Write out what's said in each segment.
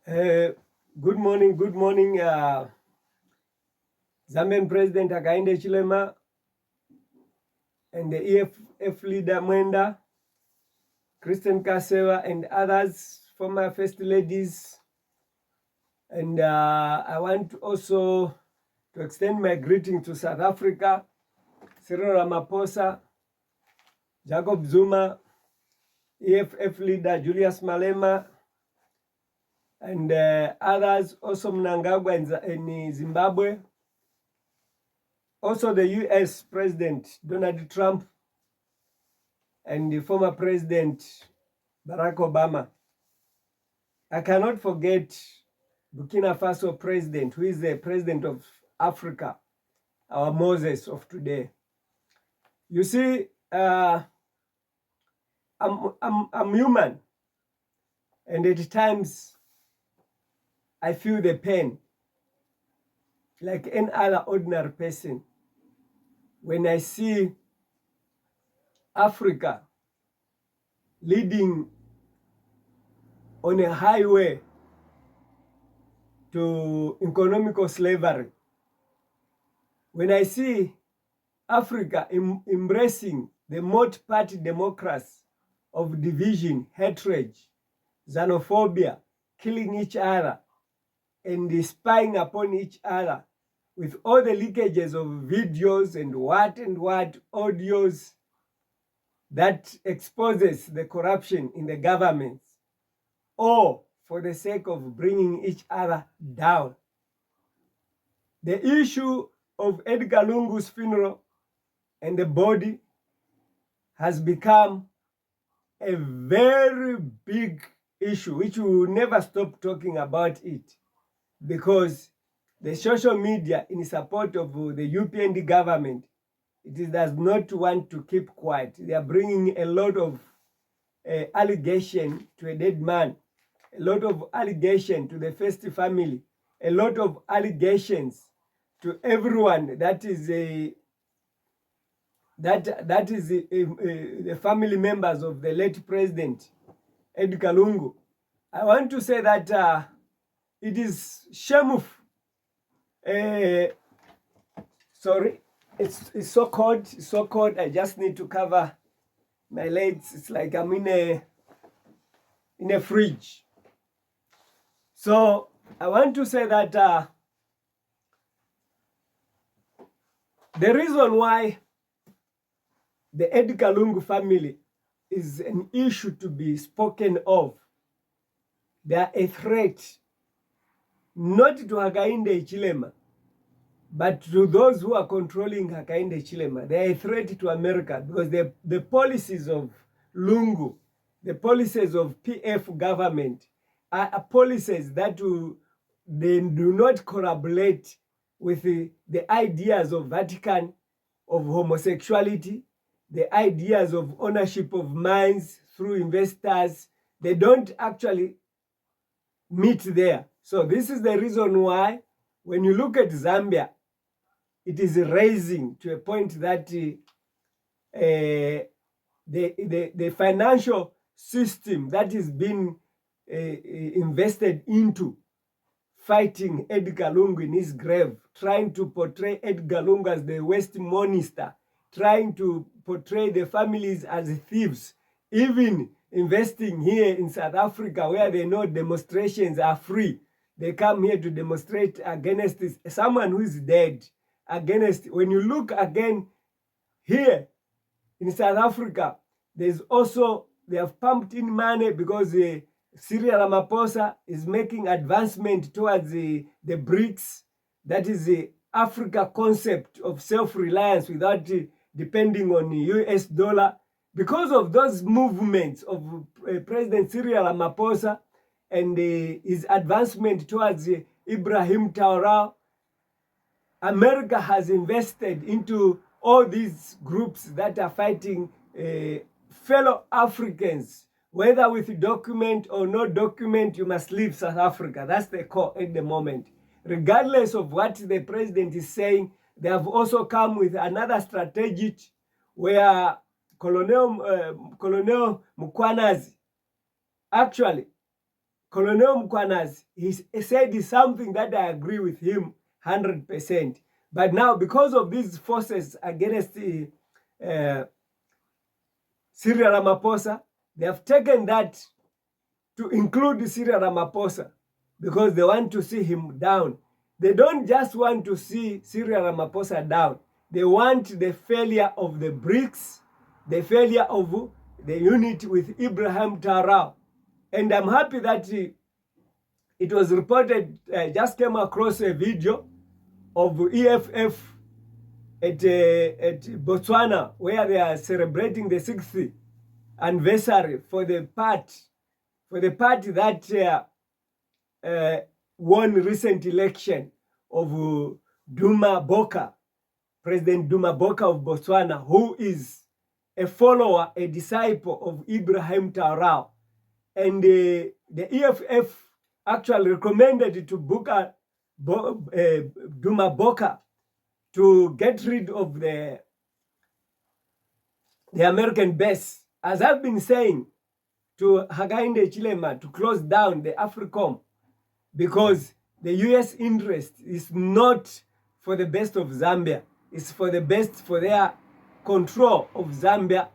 Good morning, Zambian President Hakainde Hichilema and the EFF leader Mwenda, Christian Kasewa and others, former first ladies. And I want also to extend my greeting to South Africa, Cyril Ramaphosa, Jacob Zuma, EFF leader Julius Malema, and others, also Mnangagwa in Zimbabwe, also the US President Donald Trump, and the former President Barack Obama. I cannot forget Burkina Faso President, who is the President of Africa, our Moses of today. You see, I'm human, and at times I feel the pain like any other ordinary person when I see Africa leading on a highway to economical slavery. When I see Africa embracing the multiparty democracy of division, hatred, xenophobia, killing each other, and spying upon each other with all the leakages of videos and what audios that exposes the corruption in the governments, or for the sake of bringing each other down. The issue of Edgar Lungu's funeral and the body has become a very big issue, which we will never stop talking about it, because the social media in support of the UPND government, it does not want to keep quiet. They are bringing a lot of allegation to a dead man, a lot of allegation to the first family, a lot of allegations to everyone that is the family members of the late President Edgar Lungu. I want to say that it is shameful. Sorry, it's so cold. It's so cold. I just need to cover my legs. It's like I'm in a fridge. So I want to say that the reason why the Edgar Lungu family is an issue to be spoken of, they are a threat not to Hakainde Hichilema, but to those who are controlling Hakainde Hichilema. They are a threat to America, because the policies of Lungu, the policies of PF government, are policies that they do not corroborate with the ideas of Vatican, of homosexuality, the ideas of ownership of mines through investors. They don't actually meet there. So this is the reason why when you look at Zambia, it is raising to a point that the financial system that is being invested into fighting Edgar Lungu in his grave, trying to portray Edgar Lungu as the West monster, trying to portray the families as thieves, even investing here in South Africa where they know demonstrations are free. They come here to demonstrate against someone who is dead. Against, when you look again here in South Africa, there's also, they have pumped in money because Cyril Ramaphosa is making advancement towards the BRICS. That is the Africa concept of self-reliance without depending on the US dollar. Because of those movements of President Cyril Ramaphosa and his advancement towards Ibrahim Traoré, America has invested into all these groups that are fighting fellow Africans. Whether with document or no document, you must leave South Africa. That's the core at the moment. Regardless of what the president is saying, they have also come with another strategy where Colonel Mukwanazi actually Colonel Mkwanazi, he said something that I agree with him 100%. But now, because of these forces against Cyril Ramaphosa, they have taken that to include Cyril Ramaphosa because they want to see him down. They don't just want to see Cyril Ramaphosa down. They want the failure of the BRICS, the failure of the unit with Ibrahim Traoré. And I'm happy that it was reported, just came across a video of EFF at Botswana, where they are celebrating the 6th anniversary for the party that won recent election of Duma Boko, President Duma Boko of Botswana, who is a follower, a disciple of Ibrahim Traoré. And the EFF actually recommended to Duma Boko to get rid of the American base. As I've been saying to Hakainde Hichilema to close down the AFRICOM, because the US interest is not for the best of Zambia. It's for the best for their control of Zambia,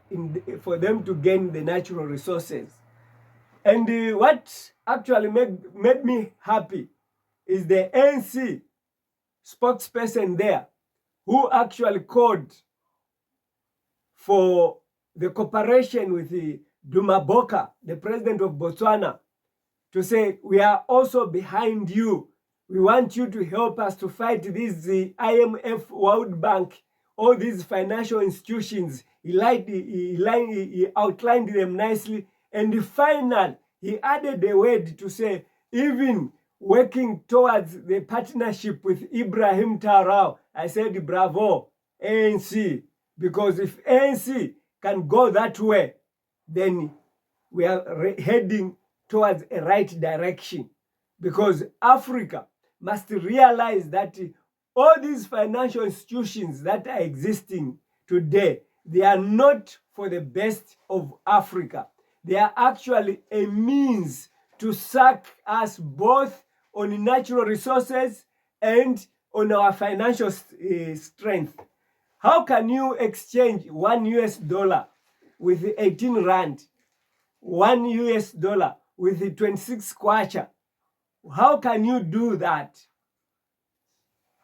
for them to gain the natural resources. And what actually made me happy is the ANC spokesperson there, who actually called for the cooperation with the Duma Boko, the president of Botswana, to say, we are also behind you. We want you to help us to fight this IMF, World Bank, all these financial institutions. He outlined them nicely. And the final, he added a word to say, even working towards the partnership with Ibrahim Traoré. I said, bravo, ANC. Because if ANC can go that way, then we are heading towards a right direction. Because Africa must realize that all these financial institutions that are existing today, they are not for the best of Africa. They are actually a means to suck us both on natural resources and on our financial strength. How can you exchange $1 with 18 rand, $1 with 26 kwacha? How can you do that?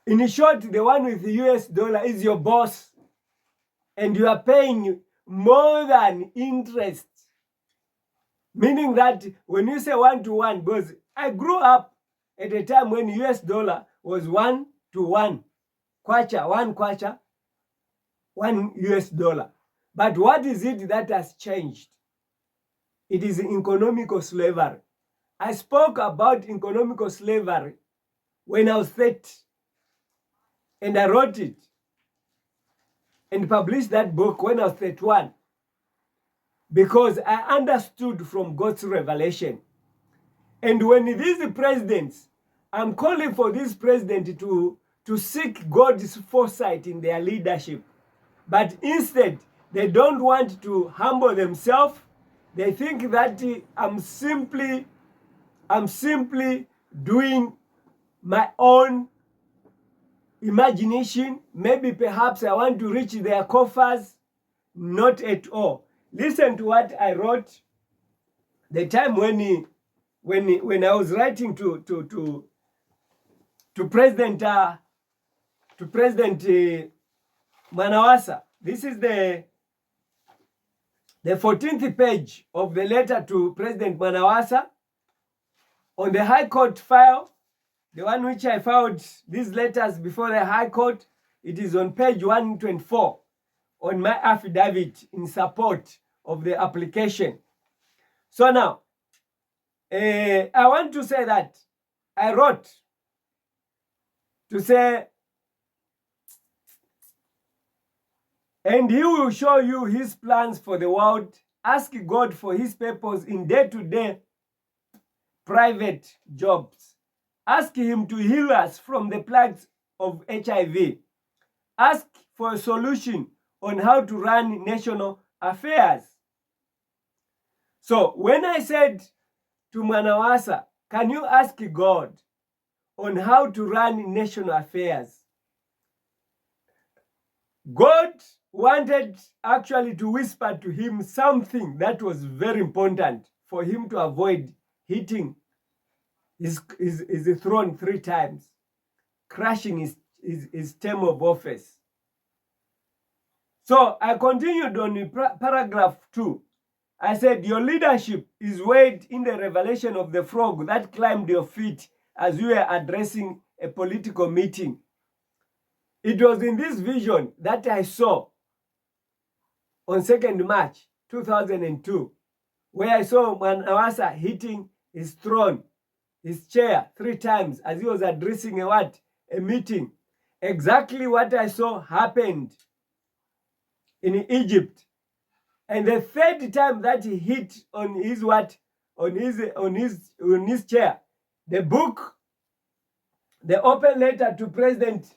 In short, the one with the $1 is your boss, and you are paying more than interest. Meaning that when you say 1 to 1, because I grew up at a time when $1 was 1 to 1. Kwacha, 1 kwacha, $1. But what is it that has changed? It is economical slavery. I spoke about economical slavery when I was 30, and I wrote it and published that book when I was 31, because I understood from God's revelation. And when these presidents, I'm calling for this president to seek God's foresight in their leadership, but instead they don't want to humble themselves. They think that I'm simply doing my own imagination. Maybe perhaps I want to reach their coffers. Not at all. Listen to what I wrote the time when I was writing to President Manawasa. This is the 14th page of the letter to President Manawasa on the High Court file, the one which I filed these letters before the High Court. It is on page 124 on my affidavit in support of the application. So now, I want to say that I wrote to say, and he will show you his plans for the world. Ask God for his purpose in day-to-day private jobs. Ask him to heal us from the plagues of HIV. Ask for a solution on how to run national affairs. So when I said to Mwanawasa, can you ask God on how to run national affairs? God wanted actually to whisper to him something that was very important for him to avoid hitting his throne 3 times, crashing his term of office. So I continued on paragraph 2. I said, your leadership is weighed in the revelation of the frog that climbed your feet as you were addressing a political meeting. It was in this vision that I saw on 2nd March 2002, where I saw Mwanawasa hitting his throne, his chair 3 times as he was addressing a meeting. Exactly what I saw happened in Egypt. And the 3rd time that he hit on his chair, the book, the open letter to President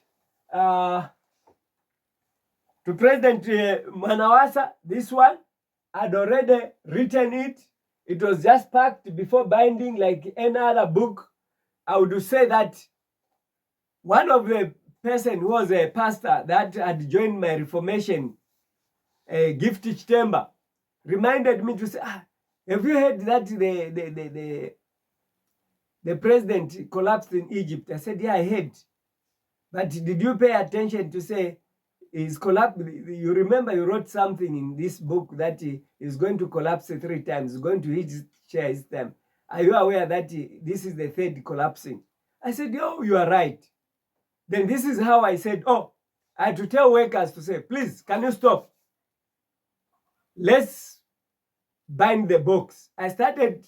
Mwanawasa, this one, had already written it. It was just packed before binding like any other book. I would say that one of the person who was a pastor that had joined my Reformation gift chamber reminded me to say, have you heard that the president collapsed in Egypt? I said, yeah, I heard. But did you pay attention to say he's collapsed? You remember you wrote something in this book that he is going to collapse 3 times, he's going to hit his chair his time. Are you aware that this is the 3rd collapsing? I said, oh, you are right. Then this is how I said, I had to tell workers to say, please, can you stop? Let's bind the books. I started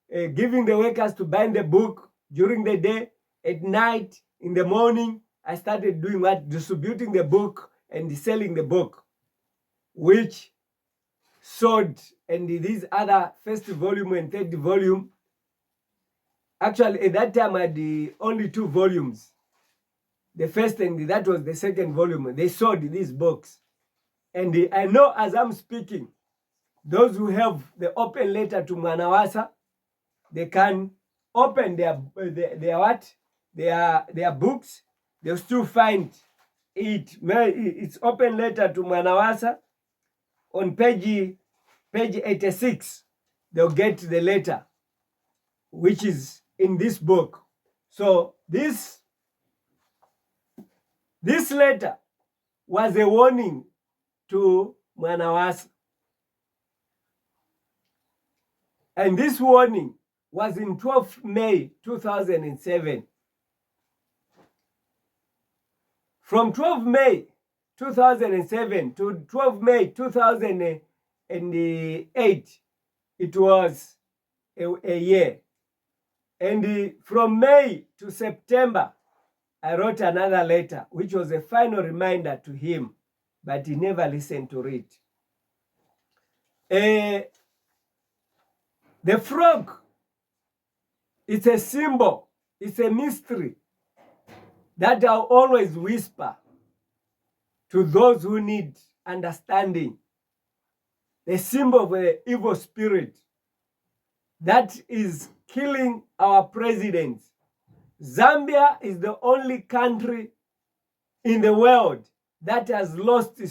giving the workers to bind the book during the day, at night, in the morning. I started doing distributing the book and selling the book, which sold, and these other 1st volume and 3rd volume. Actually, at that time, I had only 2 volumes. The 1st and that was the 2nd volume. They sold these books. And I know as I'm speaking, those who have the open letter to Mwanawasa, they can open their books. They'll still find it. It's open letter to Mwanawasa. On page 86, they'll get the letter, which is in this book. So this letter was a warning to Mwanawasa. And this warning was in 12 May 2007. From 12 May 2007 to 12 May 2008, it was a year. And from May to September, I wrote another letter, which was a final reminder to him, but he never listened to it. The frog, it's a symbol, it's a mystery that I'll always whisper to those who need understanding. The symbol of an evil spirit that is killing our presidents. Zambia is the only country in the world that has lost 2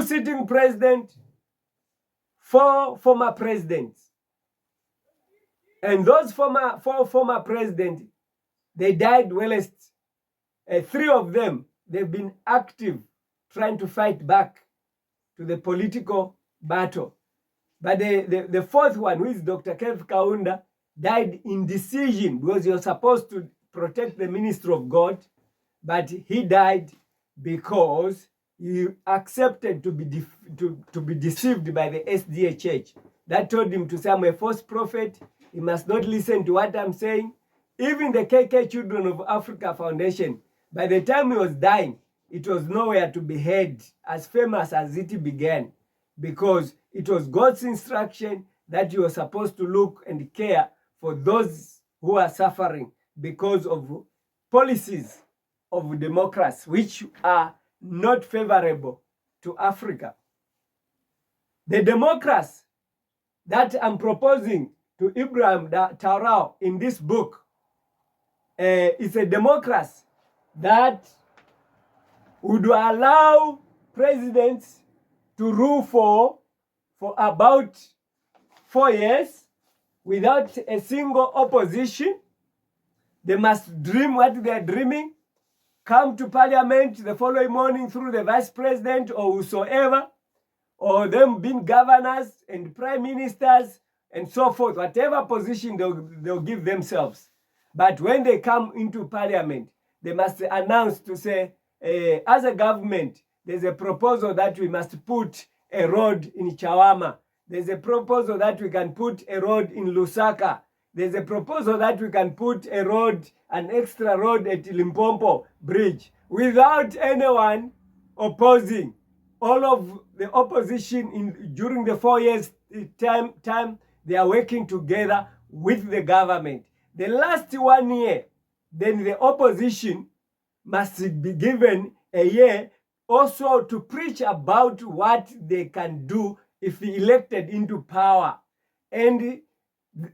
sitting presidents, 4 former presidents. And those 4 former presidents, they died wellest. 3 of them, they've been active trying to fight back to the political battle. But the 4th one, who is Dr. Kenneth Kaunda, died in decision because he was supposed to protect the ministry of God, but he died because he accepted to be deceived by the SDA church. That told him to say, I'm a false prophet, he must not listen to what I'm saying. Even the KK Children of Africa Foundation, by the time he was dying, it was nowhere to be heard, as famous as it began, because it was God's instruction that you were supposed to look and care for those who are suffering because of policies of democracy, which are not favorable to Africa. The Democrats, that I'm proposing to Ibrahim Traoré in this book is a democracy that would allow presidents to rule for about 4 years without a single opposition. They must dream what they are dreaming, come to parliament the following morning through the vice president or whosoever, or them being governors and prime ministers and so forth, whatever position they'll give themselves. But when they come into parliament, they must announce to say, as a government, there's a proposal that we must put a road in Chawama. There's a proposal that we can put a road in Lusaka. There's a proposal that we can put a road, an extra road at Limpopo Bridge, without anyone opposing. All of the opposition during the 4 years time, they are working together with the government. The last 1 year, then the opposition must be given a year also to preach about what they can do if elected into power. And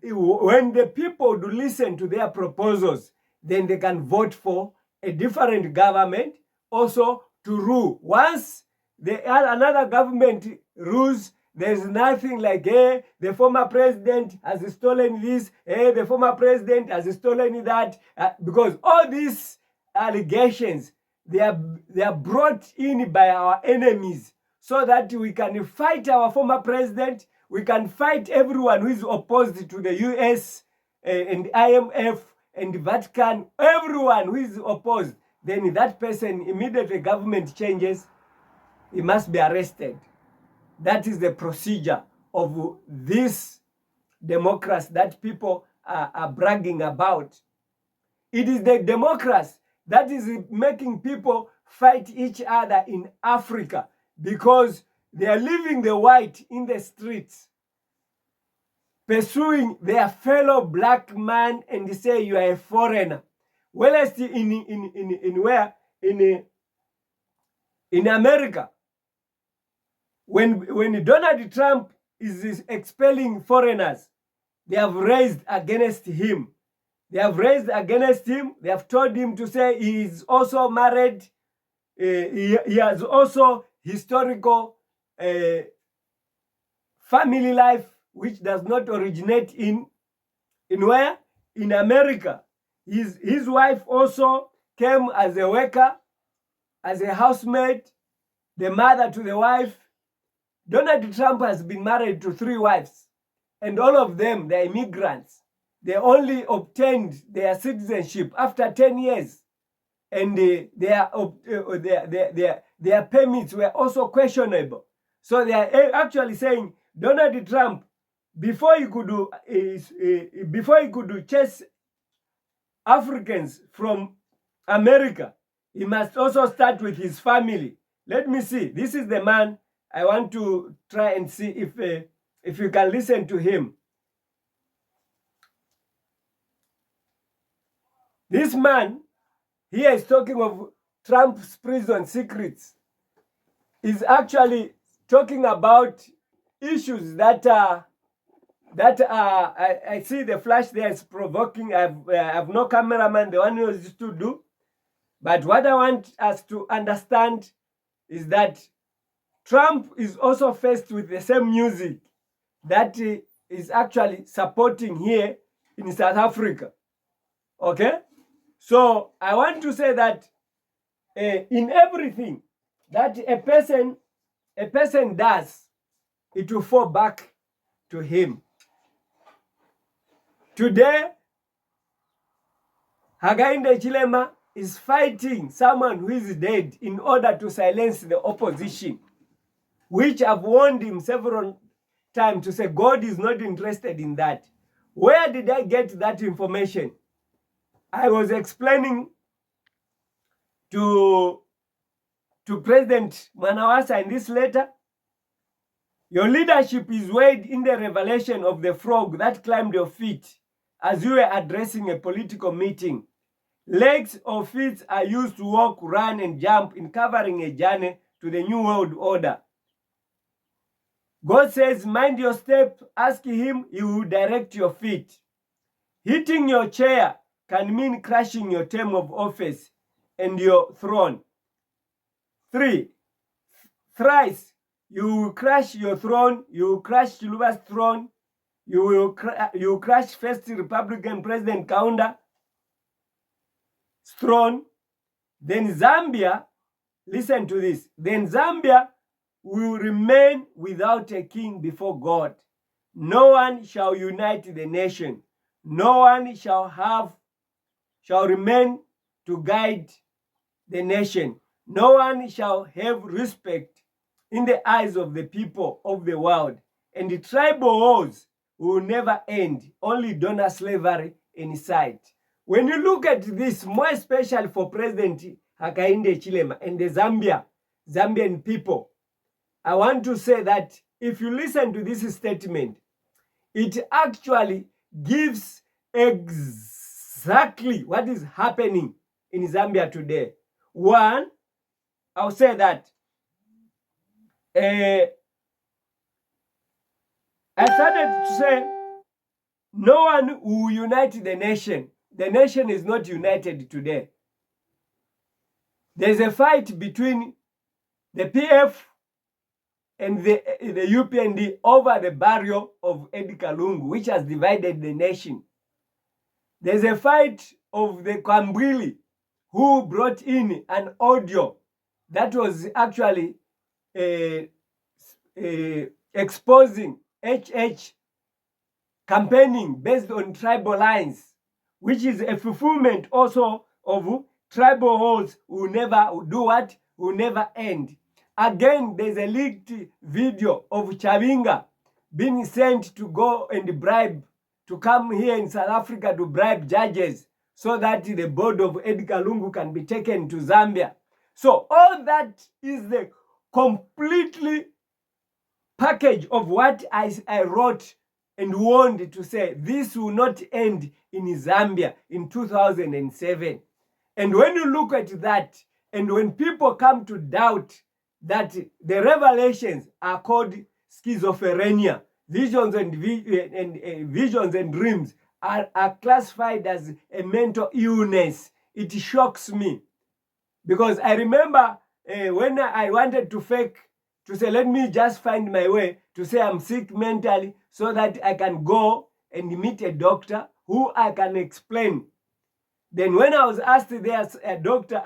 when the people do listen to their proposals, then they can vote for a different government also to rule. Once another government rules, there's nothing like, hey, the former president has stolen this, hey, the former president has stolen that, because all these allegations, they are brought in by our enemies so that we can fight our former president, we can fight everyone who is opposed to the US and IMF and the Vatican, everyone who is opposed. Then that person, immediately government changes, he must be arrested. That is the procedure of this democracy that people are bragging about. It is the democracy that is making people fight each other in Africa because they are leaving the white in the streets, pursuing their fellow black man and say you are a foreigner. Well, in America, when Donald Trump is expelling foreigners, they have raised against him. They have raised against him. They have told him to say he is also married. He has also historical family life, which does not originate in where? In America. His wife also came as a worker, as a housemaid, the mother to the wife. Donald Trump has been married to 3 wives, and all of them, they're immigrants. They only obtained their citizenship after 10 years, and their permits were also questionable. So they are actually saying Donald Trump, before he could chase Africans from America, he must also start with his family. Let me see. This is the man. I want to try and see if you can listen to him. This man here is talking of Trump's prison secrets. Is actually talking about issues that I see the flash there is provoking. I have no cameraman, the one who used to do. But what I want us to understand is that Trump is also faced with the same music that is actually supporting here in South Africa. Okay? So I want to say that in everything that a person does, it will fall back to him. Today, Hakainde Hichilema is fighting someone who is dead in order to silence the opposition, which I've warned him several times to say God is not interested in that. Where did I get that information? I was explaining to President Manawasa in this letter. Your leadership is weighed in the revelation of the frog that climbed your feet as you were addressing a political meeting. Legs or feet are used to walk, run, and jump in covering a journey to the New World Order. God says, mind your step, ask him, he will direct your feet. Hitting your chair can mean crashing your term of office and your throne. 3. Thrice, you will crash your throne, you will crash Chiluba's throne, you will crash first Republican President Kaunda's throne. Then Zambia, listen to this, then Zambia will remain without a king before God. No one shall unite the nation. No one shall remain to guide the nation. No one shall have respect in the eyes of the people of the world. And the tribal wars will never end. Only donor slavery in sight. When you look at this, more especially for President Hakainde Hichilema and the Zambian people, I want to say that if you listen to this statement, it actually gives exactly what is happening in Zambia today. One, I'll say that I started to say no one will unite the nation. The nation is not united today. There's a fight between the PF and the UPND over the burial of Edgar Lungu, which has divided the nation. There's a fight of the Kwambwili, who brought in an audio that was actually exposing HH campaigning based on tribal lines, which is a fulfillment also of tribal wars will never do what? Will never end. Again, there's a leaked video of Chavinga being sent to go and bribe, to come here in South Africa to bribe judges so that the board of Edgar Lungu can be taken to Zambia. So all that is the completely package of what I wrote and warned to say this will not end in Zambia in 2007. And when you look at that, and when people come to doubt that the revelations are called schizophrenia, visions and dreams are classified as a mental illness, it shocks me. Because I remember when I wanted to say, let me just find my way to say I'm sick mentally so that I can go and meet a doctor who I can explain. Then when I was asked, there's a doctor,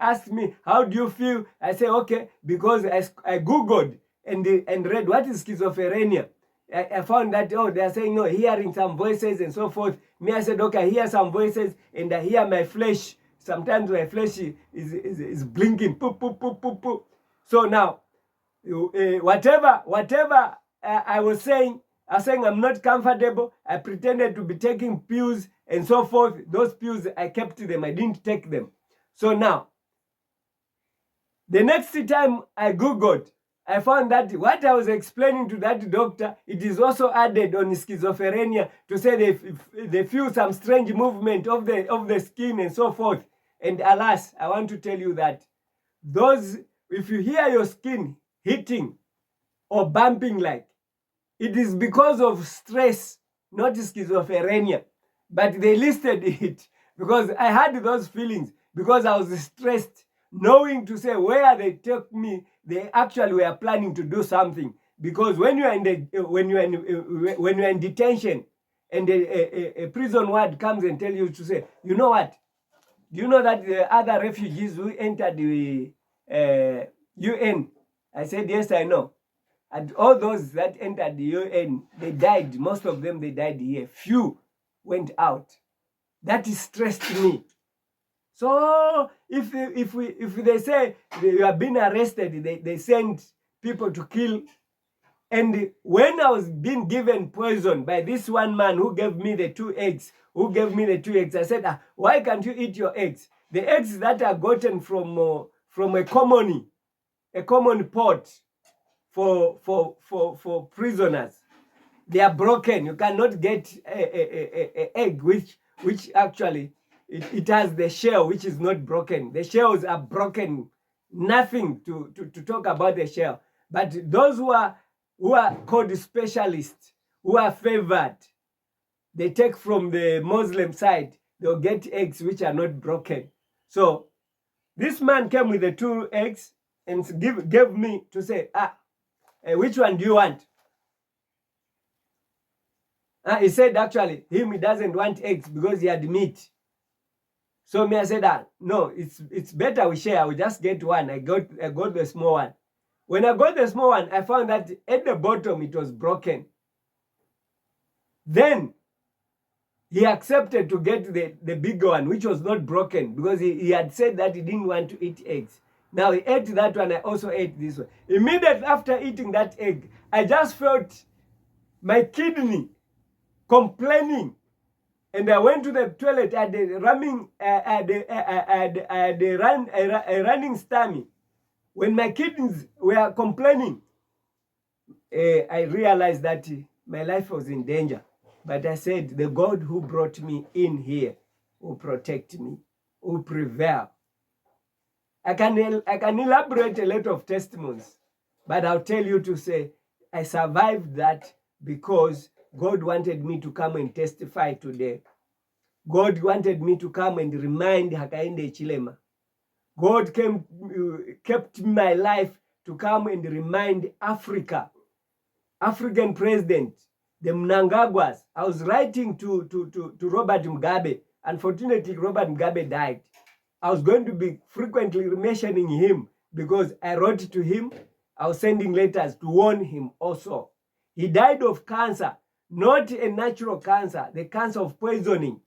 asked me, how do you feel? I say, okay, because I Googled and read what is schizophrenia. I found that, oh, they're saying, no, hearing some voices and so forth. Me, I said, okay, I hear some voices and I hear my flesh. Sometimes my flesh is blinking. Poop, poop, poop, poop, poop. So now, whatever I was saying I'm not comfortable. I pretended to be taking pills and so forth. Those pills, I kept them. I didn't take them. So now, the next time I Googled, I found that what I was explaining to that doctor, it is also added on schizophrenia to say they feel some strange movement of the skin and so forth. And alas, I want to tell you that if you hear your skin hitting or bumping like, it is because of stress, not schizophrenia. But they listed it because I had those feelings because I was stressed, knowing to say where they took me, they actually were planning to do something. Because when you are in detention, and a prison ward comes and tell you to say, you know what? Do you know that the other refugees who entered the UN? I said, yes, I know. And all those that entered the UN, they died. Most of them, they died here. Few went out. That stressed me. So if they say you have been arrested, they send people to kill. And when I was being given poison by this one man who gave me the 2 eggs, I said, why can't you eat your eggs? The eggs that are gotten from a common pot for prisoners, they are broken. You cannot get a egg which actually it has the shell which is not broken. The shells are broken. Nothing to talk about the shell. But those who are who are called specialists, who are favored. They take from the Muslim side, they'll get eggs which are not broken. So this man came with the 2 eggs and gave me to say, which one do you want? He said actually, he doesn't want eggs because he had meat. So me, I said, no, it's better we share. I will just get one. I got the small one. When I got the small one, I found that at the bottom it was broken. Then he accepted to get the bigger one, which was not broken, because he had said that he didn't want to eat eggs. Now he ate that one, I also ate this one. Immediately after eating that egg, I just felt my kidney complaining. And I went to the toilet at the running stomach. When my kidneys were complaining, I realized that my life was in danger. But I said, the God who brought me in here will protect me, will prevail. I can elaborate a lot of testimonies, but I'll tell you to say, I survived that because God wanted me to come and testify today. God wanted me to come and remind Hakainde Hichilema. God kept my life to come and remind Africa, African president, the Mnangagwas. I was writing to Robert Mugabe. Unfortunately, Robert Mugabe died. I was going to be frequently mentioning him because I wrote to him. I was sending letters to warn him also. He died of cancer, not a natural cancer, the cancer of poisoning.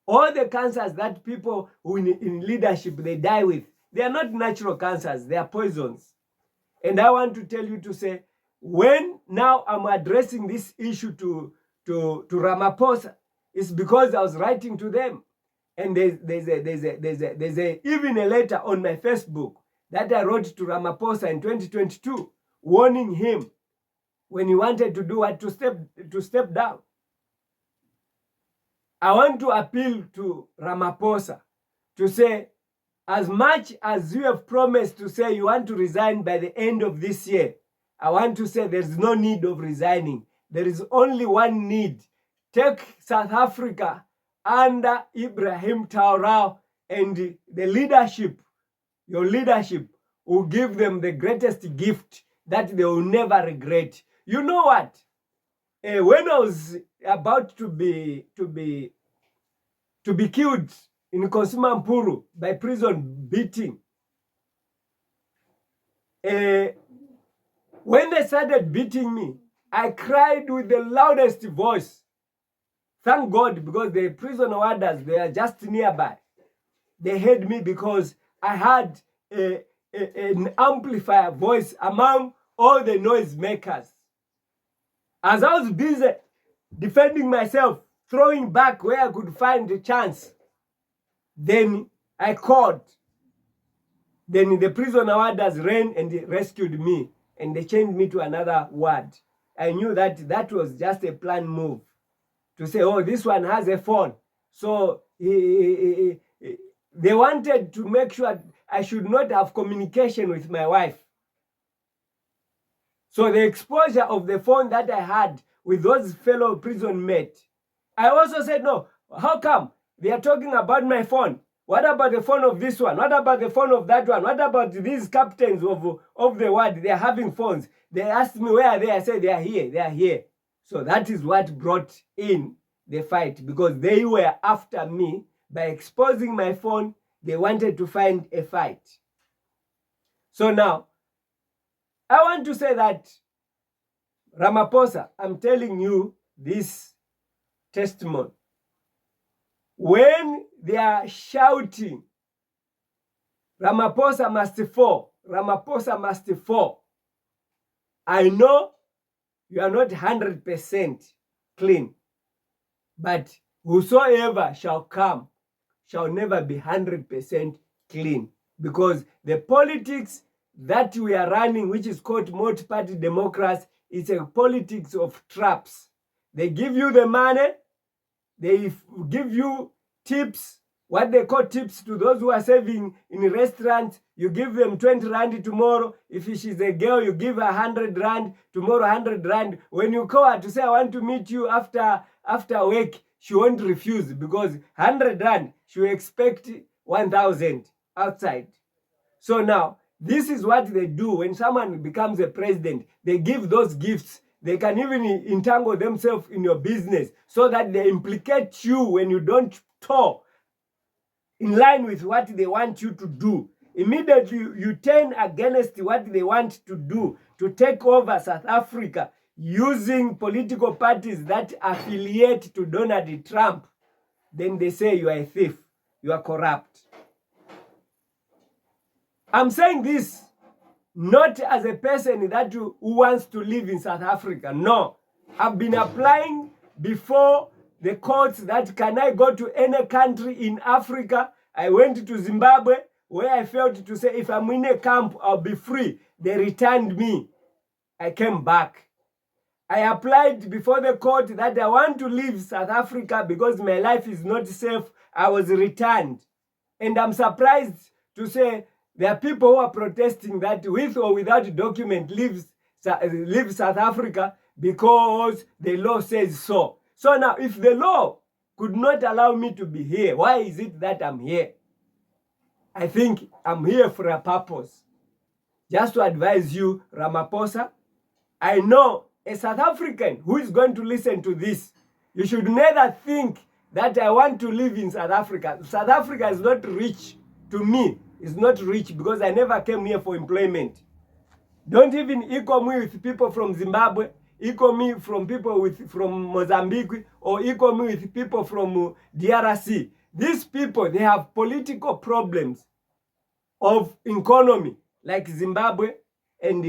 All the cancers that people who in leadership, they die with, they are not natural cancers, they are poisons. And I want to tell you to say, when now I'm addressing this issue to Ramaphosa, it's because I was writing to them. And there's even a letter on my Facebook that I wrote to Ramaphosa in 2022, warning him when he wanted to do what, to step down. I want to appeal to Ramaphosa to say, as much as you have promised to say you want to resign by the end of this year, I want to say there's no need of resigning. There is only one need. Take South Africa under Ibrahim Traoré, and the leadership, your leadership, will give them the greatest gift that they will never regret. You know what? When I was about to be killed in Kosimampuru by prison beating, when they started beating me, I cried with the loudest voice. Thank God, because the prison warders, they are just nearby. They heard me because I had an amplifier voice among all the noise makers. As I was busy defending myself, throwing back where I could find a chance, then I called. Then the prison warders ran and rescued me, and they changed me to another ward. I knew that that was just a planned move to say, oh, this one has a phone. So they wanted to make sure I should not have communication with my wife. So the exposure of the phone that I had with those fellow prison mates, I also said, no, how come they are talking about my phone? What about the phone of this one? What about the phone of that one? What about these captains of the ward? They are having phones. They asked me, where are they? I said, they are here. They are here. So that is what brought in the fight, because they were after me. By exposing my phone, they wanted to find a fight. So now, I want to say that, Ramaphosa, I'm telling you this testimony. When they are shouting, Ramaphosa must fall, Ramaphosa must fall, I know you are not 100% clean, but whosoever shall come shall never be 100% clean, because the politics that we are running, which is called multi-party democracy, is a politics of traps. They give you the money, they give you tips what they call tips to those who are serving in restaurants. You give them 20 rand tomorrow. If she's a girl, you give her 100 rand, tomorrow 100 rand. When you call her to say, I want to meet you after work, she won't refuse, because 100 rand, she will expect 1,000 outside. So now, this is what they do when someone becomes a president. They give those gifts. They can even entangle themselves in your business so that they implicate you when you don't toe in line with what they want you to do. Immediately, you turn against what they want to do, to take over South Africa using political parties that affiliate to Donald Trump. Then they say you are a thief, you are corrupt. I'm saying this not as a person that who wants to live in South Africa. No, I've been applying before the courts that can I go to any country in Africa. I went to Zimbabwe, where I felt to say if I'm in a camp, I'll be free. They returned me. I came back. I applied before the court that I want to leave South Africa because my life is not safe. I was returned. And I'm surprised to say there are people who are protesting that with or without document leave South Africa because the law says so. So now, if the law could not allow me to be here, why is it that I'm here? I think I'm here for a purpose. Just to advise you, Ramaphosa, I know a South African who is going to listen to this, you should never think that I want to live in South Africa. South Africa is not rich to me. It's not rich because I never came here for employment. Don't even equal me with people from Zimbabwe, equal me from people from Mozambique, or equal me with people from DRC. These people, they have political problems of economy, like Zimbabwe and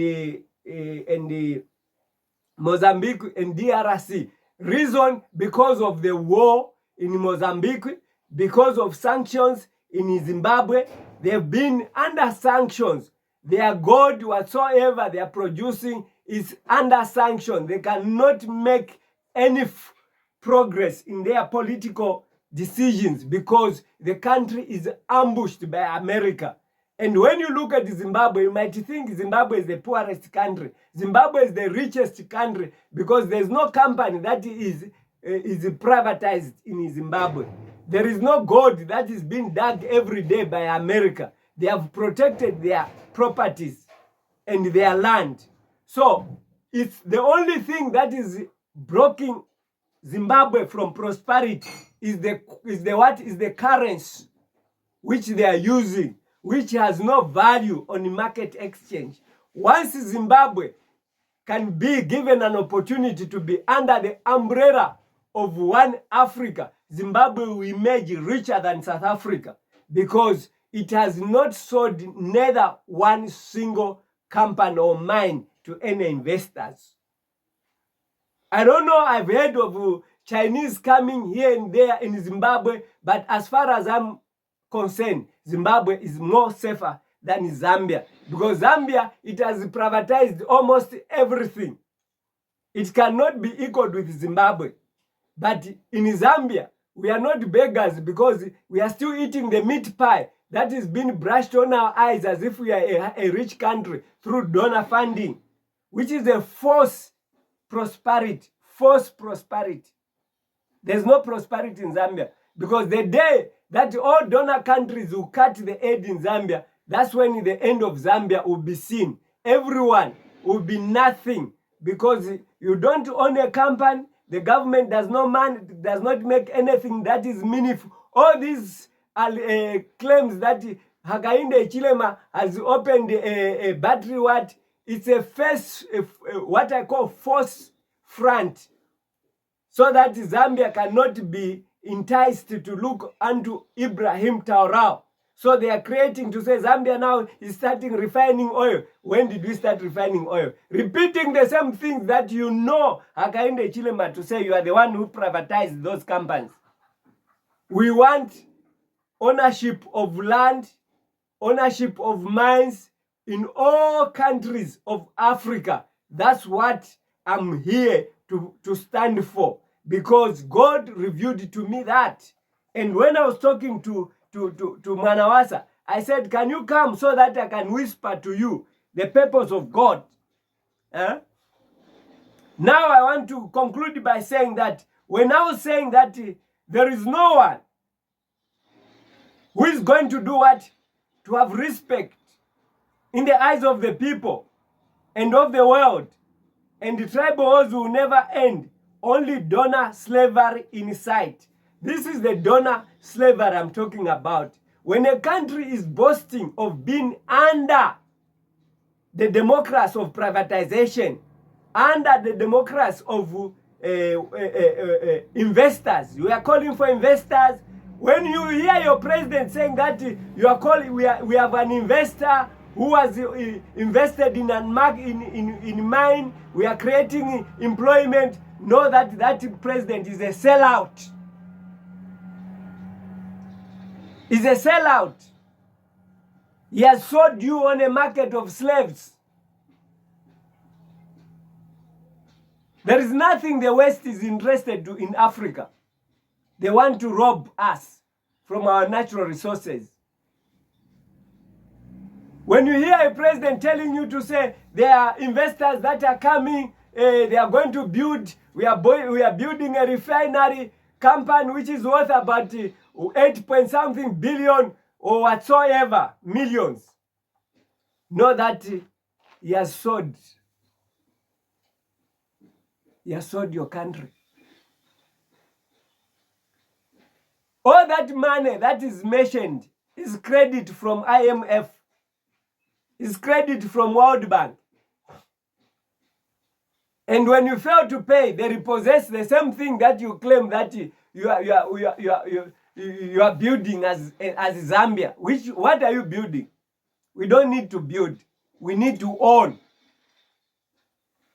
Mozambique and DRC. Reason because of the war in Mozambique, because of sanctions in Zimbabwe. They've been under sanctions. Their gold, whatsoever they are producing, is under sanction. They cannot make any progress in their political decisions because the country is ambushed by America. And when you look at Zimbabwe, you might think Zimbabwe is the poorest country. Zimbabwe is the richest country because there's no company that is privatized in Zimbabwe. There is no gold that is being dug every day by America. They have protected their properties and their land. So it's the only thing that is blocking Zimbabwe from prosperity is the currency which they are using, which has no value on the market exchange. Once Zimbabwe can be given an opportunity to be under the umbrella of one Africa, Zimbabwe will emerge richer than South Africa because it has not sold neither one single company or mine to any investors. I don't know, I've heard of Chinese coming here and there in Zimbabwe, but as far as I'm concerned, Zimbabwe is more safer than Zambia because Zambia, it has privatized almost everything. It cannot be equal with Zimbabwe. But in Zambia, we are not beggars because we are still eating the meat pie that is being brushed on our eyes as if we are a rich country through donor funding, which is a false prosperity. False prosperity. There's no prosperity in Zambia because the day that all donor countries will cut the aid in Zambia, that's when the end of Zambia will be seen. Everyone will be nothing because you don't own a company. The government does not make anything that is meaningful. All these claims that Hakainde Hichilema has opened a battery what? It's a what I call false front, so that Zambia cannot be enticed to look unto Ibrahim Traoré. So they are creating to say Zambia now is starting refining oil. When did we start refining oil? Repeating the same things that you know Hakainde Hichilema to say you are the one who privatized those companies. We want ownership of land, ownership of mines in all countries of Africa. That's what I'm here to stand for because God revealed to me that. And when I was talking to Mwanawasa. I said, can you come so that I can whisper to you the purpose of God? Eh? Now I want to conclude by saying that we're now saying that there is no one who is going to do what? To have respect in the eyes of the people and of the world. And the tribal wars will never end. Only donor slavery in sight. This is the donor slavery I'm talking about. When a country is boasting of being under the democracy of privatization, under the democracy of investors, we are calling for investors. When you hear your president saying that you are calling, we have an investor who has invested in mine, we are creating employment, know that that president is a sellout. Is a sellout. He has sold you on a market of slaves. There is nothing the West is interested to in Africa. They want to rob us from our natural resources. When you hear a president telling you to say there are investors that are coming, they are going to build, we are building a refinery company which is worth about 8-point-something billion or whatsoever, millions. Know that he has sold. He has sold your country. All that money that is mentioned is credit from IMF, is credit from World Bank. And when you fail to pay, they repossess the same thing that you claim that you are building as Zambia. What are you building? We don't need to build. We need to own.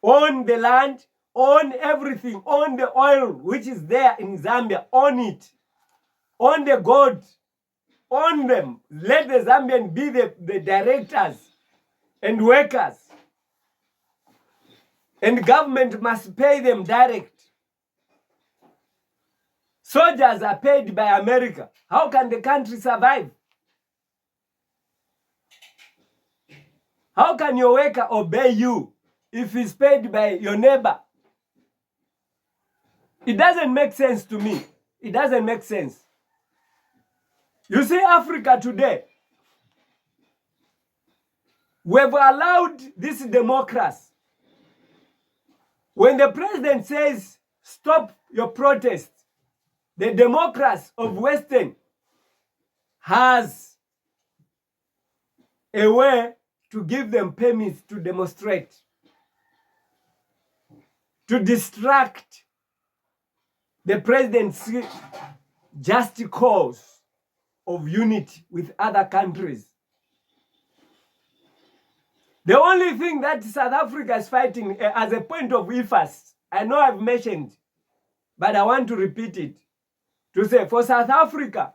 Own the land, own everything, own the oil which is there in Zambia, own it. Own the gold, own them. Let the Zambian be the directors and workers. And government must pay them direct. Soldiers are paid by America. How can the country survive? How can your worker obey you if he's paid by your neighbor? It doesn't make sense to me. It doesn't make sense. You see, Africa today, we've allowed this democracy. When the president says, stop your protest, the democracy of Western has a way to give them permits to demonstrate, to distract the president's just cause of unity with other countries. The only thing that South Africa is fighting as a point of emphasis, I know I've mentioned, but I want to repeat it, to say for South Africa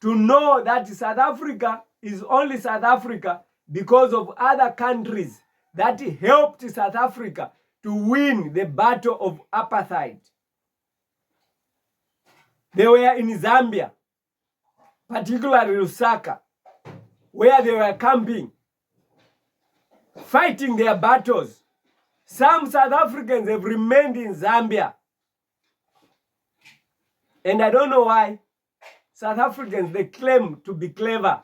to know that South Africa is only South Africa because of other countries that helped South Africa to win the battle of apartheid. They were in Zambia, particularly Lusaka, where they were camping, fighting their battles. Some South Africans have remained in Zambia. And I don't know why South Africans, they claim to be clever,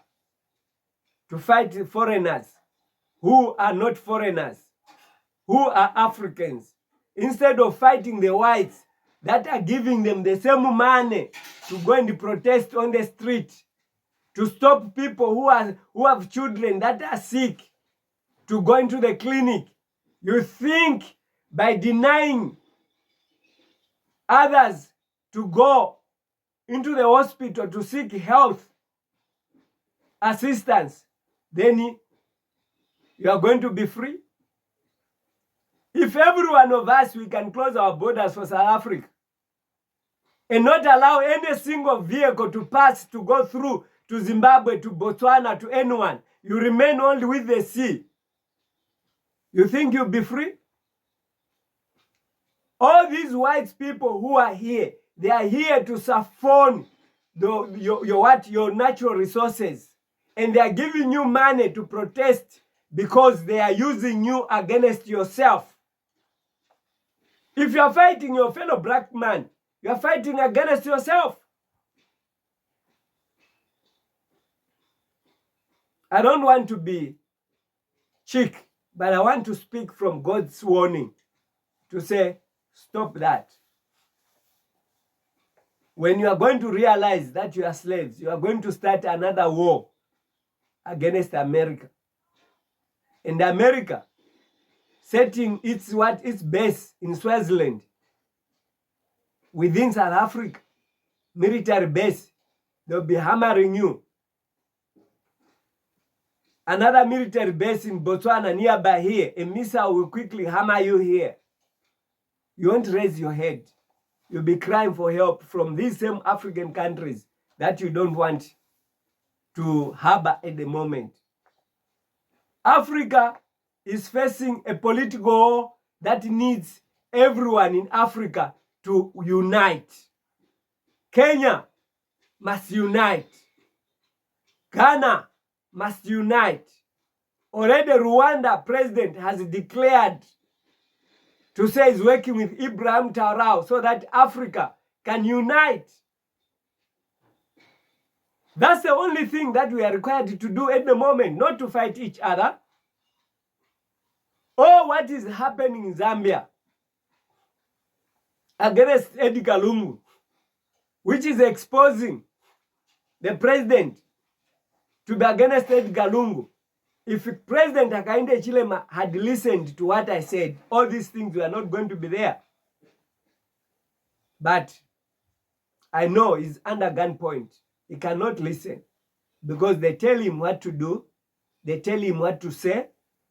to fight foreigners who are not foreigners, who are Africans, instead of fighting the whites that are giving them the same money to go and protest on the street, to stop people who have children that are sick to go into the clinic. You think by denying others to go into the hospital to seek health assistance, then you are going to be free? If every one of us, we can close our borders for South Africa and not allow any single vehicle to pass, to go through to Zimbabwe, to Botswana, to anyone, you remain only with the sea, you think you'll be free? All these white people who are here, they are here to siphon your natural resources, and they are giving you money to protest because they are using you against yourself. If you are fighting your fellow black man, you are fighting against yourself. I don't want to be cheek, but I want to speak from God's warning to say, stop that. When you are going to realize that you are slaves, you are going to start another war against America. And America setting its base in Swaziland, within South Africa, military base, they'll be hammering you. Another military base in Botswana nearby here, a missile will quickly hammer you here. You won't raise your head. You'll be crying for help from these same African countries that you don't want to harbor at the moment. Africa is facing a political war that needs everyone in Africa to unite. Kenya must unite. Ghana must unite. Already Rwanda president has declared to say he's working with Ibrahim Traoré so that Africa can unite. That's the only thing that we are required to do at the moment, not to fight each other. Or what is happening in Zambia against Edgar Lungu, which is exposing the president to be against Edgar Lungu. If President Hakainde Hichilema had listened to what I said, all these things were not going to be there. But I know he's under gunpoint. He cannot listen because they tell him what to do. They tell him what to say.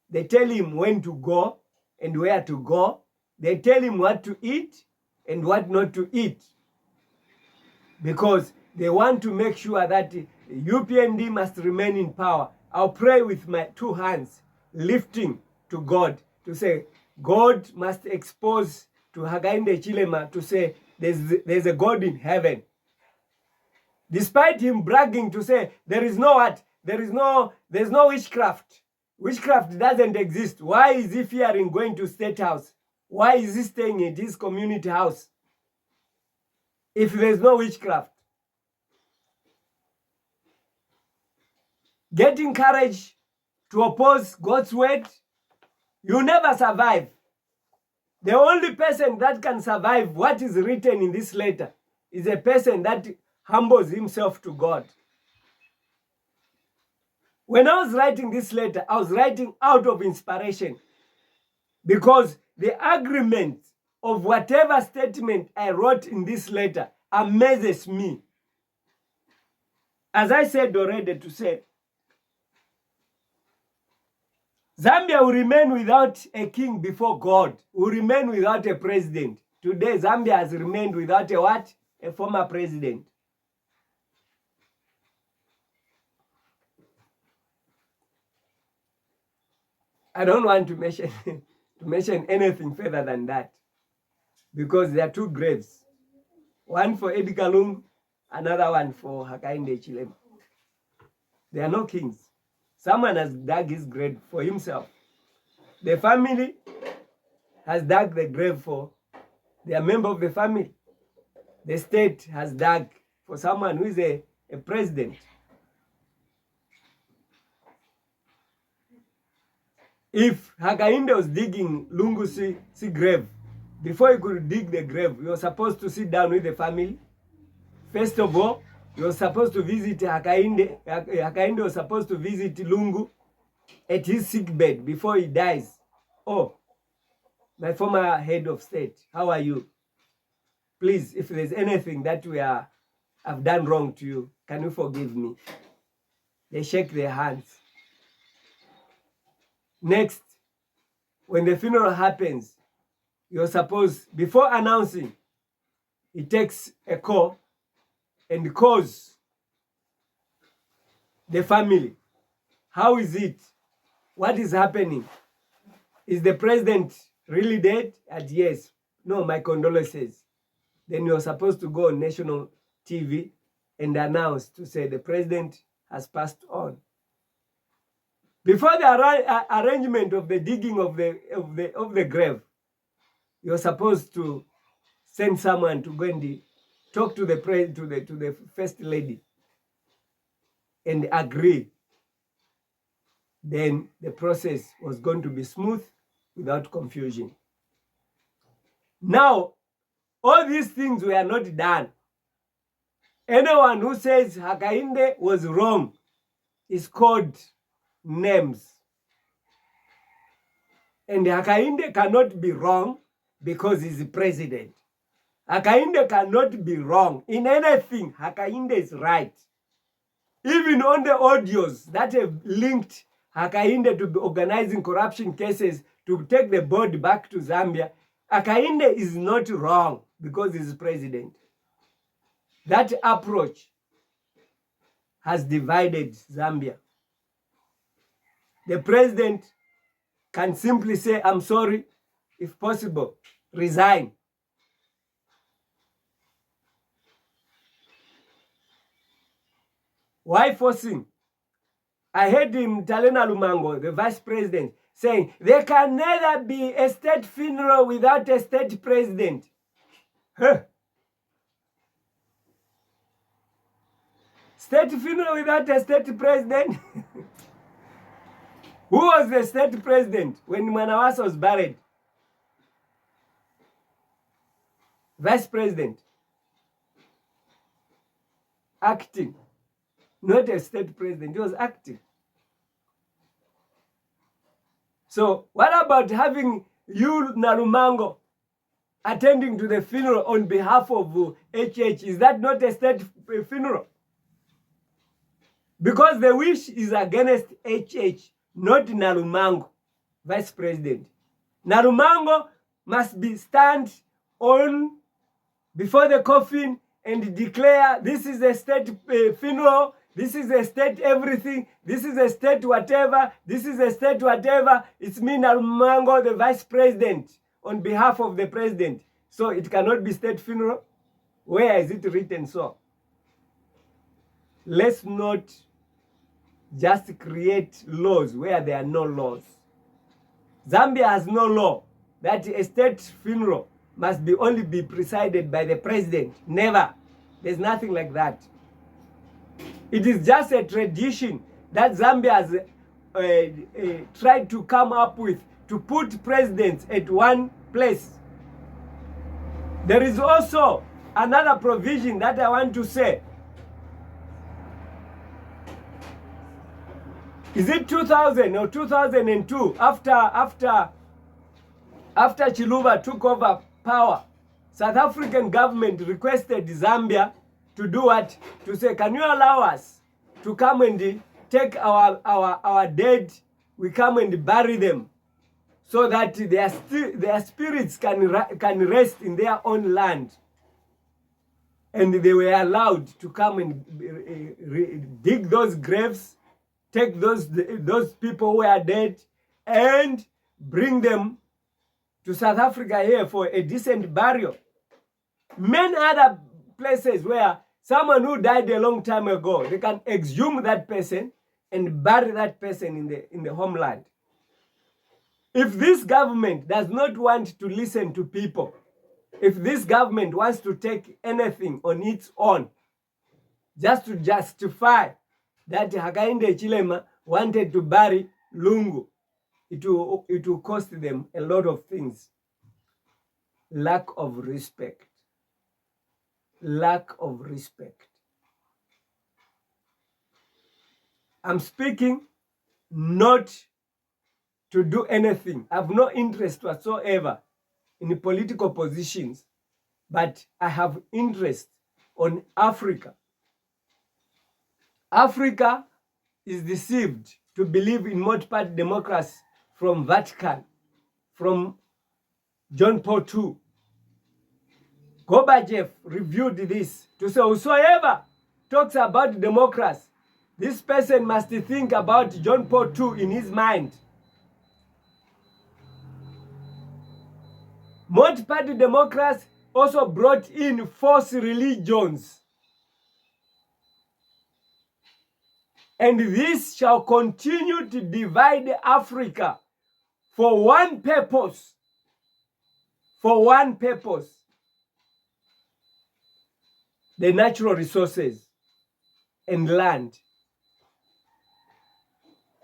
They tell him when to go and where to go. They tell him what to eat and what not to eat. Because they want to make sure that UPND must remain in power. I'll pray with my two hands, lifting to God, to say, God must expose to Hakainde Hichilema to say, there's a God in heaven. Despite him bragging to say, there's no witchcraft. Witchcraft doesn't exist. Why is he fearing going to State House? Why is he staying in his community house if there's no witchcraft? Getting courage to oppose God's word, you never survive. The only person that can survive what is written in this letter is a person that humbles himself to God. When I was writing this letter, I was writing out of inspiration because the agreement of whatever statement I wrote in this letter amazes me. As I said already to say, Zambia will remain without a king before God, will remain without a president. Today, Zambia has remained without a what? A former president. I don't want to mention anything further than that because there are two graves. One for Edgar Lungu, another one for Hakainde Hichilema. There are no kings. Someone has dug his grave for himself. The family has dug the grave for their member of the family. The state has dug for someone who is a president. If Hakainde was digging Lungu's grave, before he could dig the grave, he was supposed to sit down with the family. First of all, he was supposed to visit Hakainde. Hakainde was supposed to visit Lungu at his sick bed before he dies. Oh, my former head of state, how are you? Please, if there's anything that I've done wrong to you, can you forgive me? They shake their hands. Next, when the funeral happens, you're supposed, before announcing, he takes a call and calls the family. How is it? What is happening? Is the president really dead? And yes. No, my condolences. Then you're supposed to go on national TV and announced to say the president has passed on. Before the arrangement of the digging of the grave, you're supposed to send someone to go and talk to the first lady and agree. Then the process was going to be smooth without confusion. Now, all these things were not done. Anyone who says Hakainde was wrong is called names. And Hakainde cannot be wrong because he's the president. Hakainde cannot be wrong in anything. Hakainde is right. Even on the audios that have linked Hakainde to be organizing corruption cases to take the board back to Zambia, Hakainde is not wrong because he's president. That approach has divided Zambia. The president can simply say, I'm sorry, if possible, resign. Why forcing? I heard him, Talena Lumango, the vice president, saying, there can never be a state funeral without a state president. Huh. State funeral without a state president? Who was the state president when Mwanawasa was buried? Vice president. Acting. Not a state president, he was acting. So what about having you, Nalumango, attending to the funeral on behalf of HH? Is that not a state funeral? Because the wish is against HH, not Nalumango, vice president. Nalumango must be stand on before the coffin and declare this is a state funeral, this is a state everything, this is a state whatever, this is a state whatever. It's me, Nalumango, the vice president, on behalf of the president. So it cannot be state funeral. Where is it written so? Let's not just create laws where there are no laws. Zambia has no law that a state funeral must only be presided by the president. Never. There's nothing like that. It is just a tradition that Zambia has tried to come up with to put presidents at one place. There is also another provision that I want to say. Is it 2000 or 2002, after Chiluba took over power, South African government requested Zambia to do what? To say, can you allow us to come and take our dead, we come and bury them so that their spirits can rest in their own land. And they were allowed to come and dig those graves, take those people who are dead and bring them to South Africa here for a decent burial. Many other places where someone who died a long time ago, they can exhume that person and bury that person in the homeland. If this government does not want to listen to people, if this government wants to take anything on its own, just to justify that Hakainde Hichilema wanted to bury Lungu, it will cost them a lot of things. Lack of respect. Lack of respect. I'm speaking not to do anything. I have no interest whatsoever in political positions, but I have interest on Africa. Africa is deceived to believe in multiparty democracy from Vatican, from John Paul II. Gorbachev reviewed this to say whosoever talks about democracy, this person must think about John Paul II in his mind. Multiparty democracy also brought in false religions. And this shall continue to divide Africa for one purpose. For one purpose. The natural resources and land.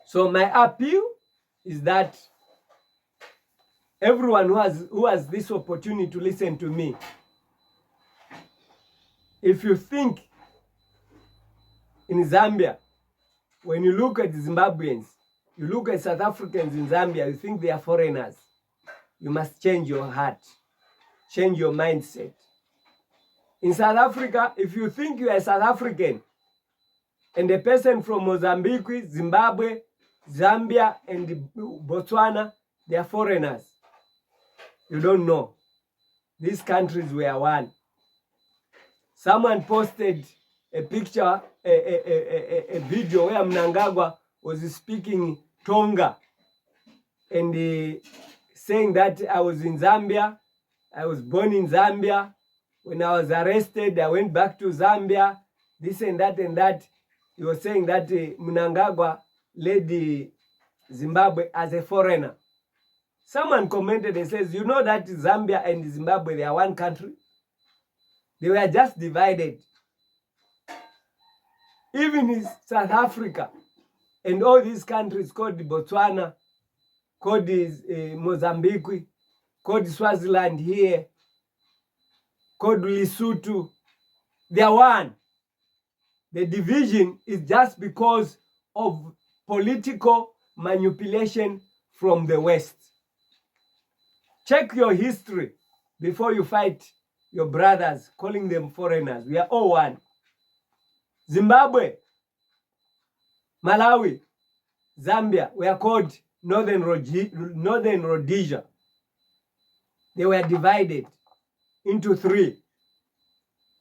So my appeal is that everyone who has this opportunity to listen to me, if you think in Zambia, when you look at Zimbabweans, you look at South Africans in Zambia, you think they are foreigners, you must change your heart, change your mindset. In South Africa, if you think you are a South African and a person from Mozambique, Zimbabwe, Zambia, and Botswana, they are foreigners, you don't know. These countries were one. Someone posted a picture, a video where Mnangagwa was speaking Tonga and saying that I was in Zambia, I was born in Zambia. When I was arrested, I went back to Zambia, this and that and that. He was saying that Mnangagwa led Zimbabwe as a foreigner. Someone commented and says, you know that Zambia and Zimbabwe, they are one country? They were just divided. Even in South Africa and all these countries called Botswana, called Mozambique, called Swaziland here, called Lesotho, they are one. The division is just because of political manipulation from the West. Check your history before you fight your brothers, calling them foreigners. We are all one. Zimbabwe, Malawi, Zambia were called Northern Rhodesia. They were divided into three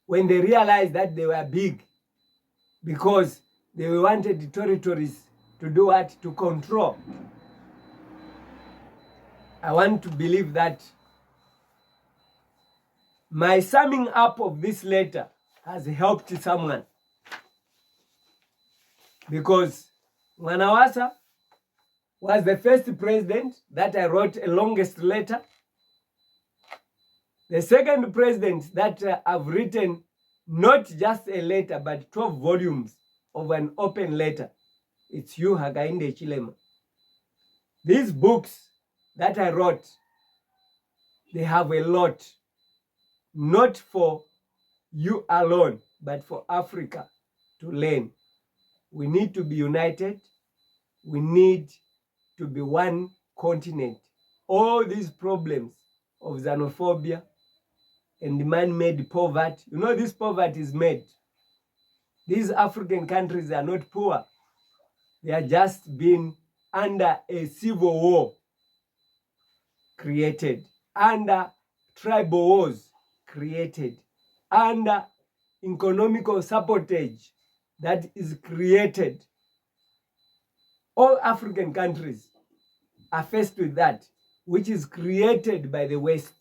when they realized that they were big, because they wanted the territories to do what? To control. I want to believe that my summing up of this letter has helped someone, because Mwanawasa was the first president that I wrote a longest letter. The second president that I've written not just a letter, but 12 volumes of an open letter. It's you, Hakainde Hichilema. These books that I wrote, they have a lot, not for you alone, but for Africa to learn. We need to be united. We need to be one continent. All these problems of xenophobia and man-made poverty, you know, this poverty is made. These African countries are not poor. They are just being under a civil war created, under tribal wars created, under economical sabotage that is created. All African countries are faced with that, which is created by the West.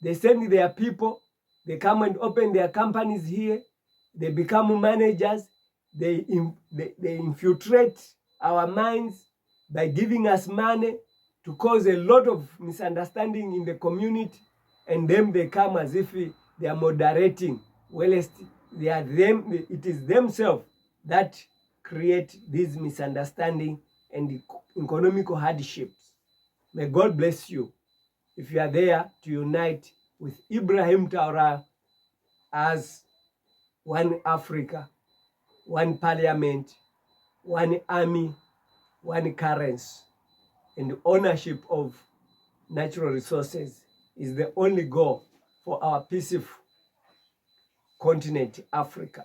They send their people, they come and open their companies here, they become managers, they infiltrate our minds by giving us money to cause a lot of misunderstanding in the community, and then they come as if they are moderating. Well, they are them, it is themselves that create this misunderstanding and economical hardships. May God bless you if you are there to unite with Ibrahim Traoré as one Africa, one parliament, one army, one currency, and the ownership of natural resources is the only goal for our peaceful continent, Africa.